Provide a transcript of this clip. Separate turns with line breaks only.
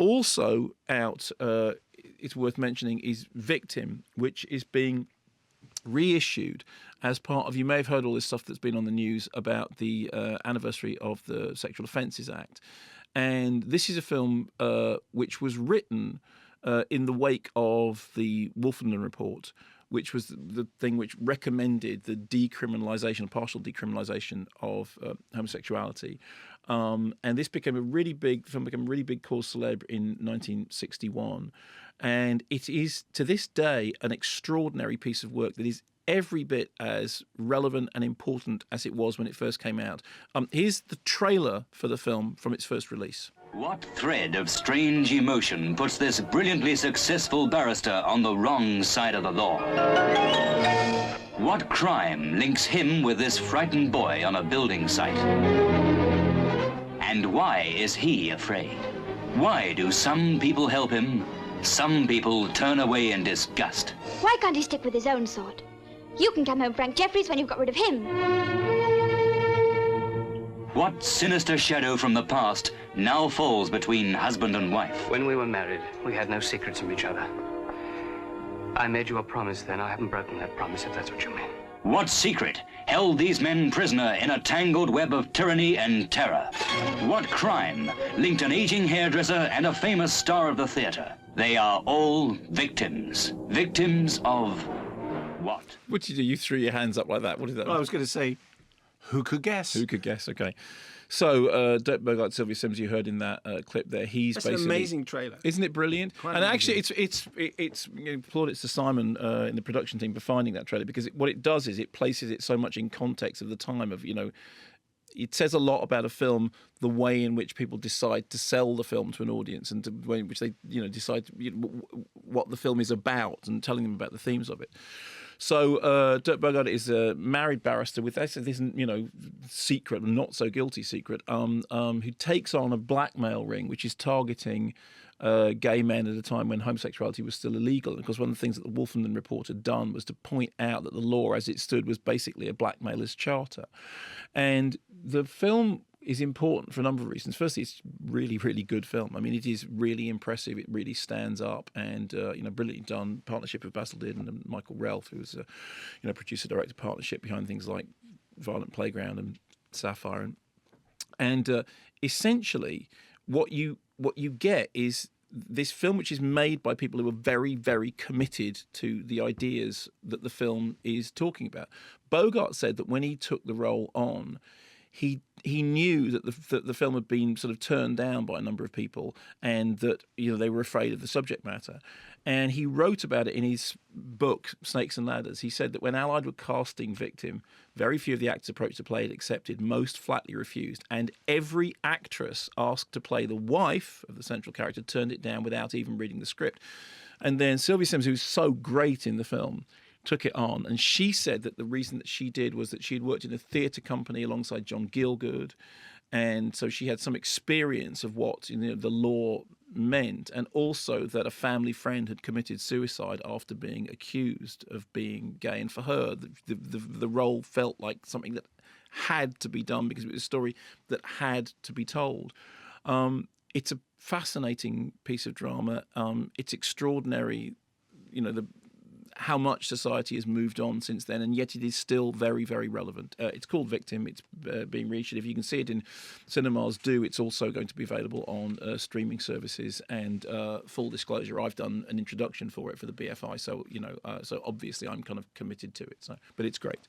Also out, it's worth mentioning, is Victim, which is being reissued as part of, you may have heard all this stuff that's been on the news about the anniversary of the Sexual Offences Act. And this is a film which was written in the wake of the Wolfenden Report, which was the thing which recommended the decriminalisation, partial decriminalisation of homosexuality. And this became a really big cause célèbre in 1961. And it is, to this day, an extraordinary piece of work that is every bit as relevant and important as it was when it first came out. Here's the trailer for the film from its first release.
What thread of strange emotion puts this brilliantly successful barrister on the wrong side of the law? What crime links him with this frightened boy on a building site? And why is he afraid? Why do some people help him, some people turn away in disgust?
Why can't he stick with his own sort? You can come home Frank Jeffries when you've got rid of him.
What sinister shadow from the past now falls between husband and wife?
When we were married, we had no secrets from each other. I made you a promise then. I haven't broken that promise, if that's what you mean.
What secret held these men prisoner in a tangled web of tyranny and terror? What crime linked an aging hairdresser and a famous star of the theater? They are all victims. Victims of what?
What did you do? You threw your hands up like that. What did that mean?
I was going to say, who could guess?
Who could guess? Okay. So, Dirk Bogarde, Sylvia Sims, you heard in that clip there, he's
That's
basically...
an amazing trailer.
Isn't it brilliant?
Quite
and
amazing.
actually, it's plaudits to Simon in the production team for finding that trailer, because what it does is it places it so much in context of the time of, it says a lot about a film, the way in which people decide to sell the film to an audience, and the way in which they, decide what the film is about, and telling them about the themes of it. So Dirk Bogarde is a married barrister with this, secret, not so guilty secret, who takes on a blackmail ring which is targeting gay men at a time when homosexuality was still illegal. And of course, one of the things that the Wolfenden Report had done was to point out that the law as it stood was basically a blackmailer's charter. And the film is important for a number of reasons. Firstly, it's really, really good film. I mean, it is really impressive. It really stands up, and brilliantly done. Partnership with Basil Dearden and Michael Relf, who was a producer-director partnership behind things like Violent Playground and Sapphire, and essentially, what you get is this film, which is made by people who are very, very committed to the ideas that the film is talking about. Bogart said that when he took the role on, he knew that the film had been sort of turned down by a number of people, and that they were afraid of the subject matter. And he wrote about it in his book Snakes and Ladders. He said that when Allied were casting Victim, very few of the actors approached to play it accepted, most flatly refused, and every actress asked to play the wife of the central character turned it down without even reading the script. And then Sylvia Sims, who's so great in the film, took it on, and she said that the reason that she did was that she had worked in a theatre company alongside John Gielgud, and so she had some experience of what the law meant, and also that a family friend had committed suicide after being accused of being gay, and for her the role felt like something that had to be done because it was a story that had to be told. It's a fascinating piece of drama. It's extraordinary, how much society has moved on since then, and yet it is still very, very relevant. It's called Victim. It's being reissued. If you can see it in cinemas, do. It's also going to be available on streaming services. And full disclosure, I've done an introduction for it for the BFI, so so obviously I'm kind of committed to it. But it's great.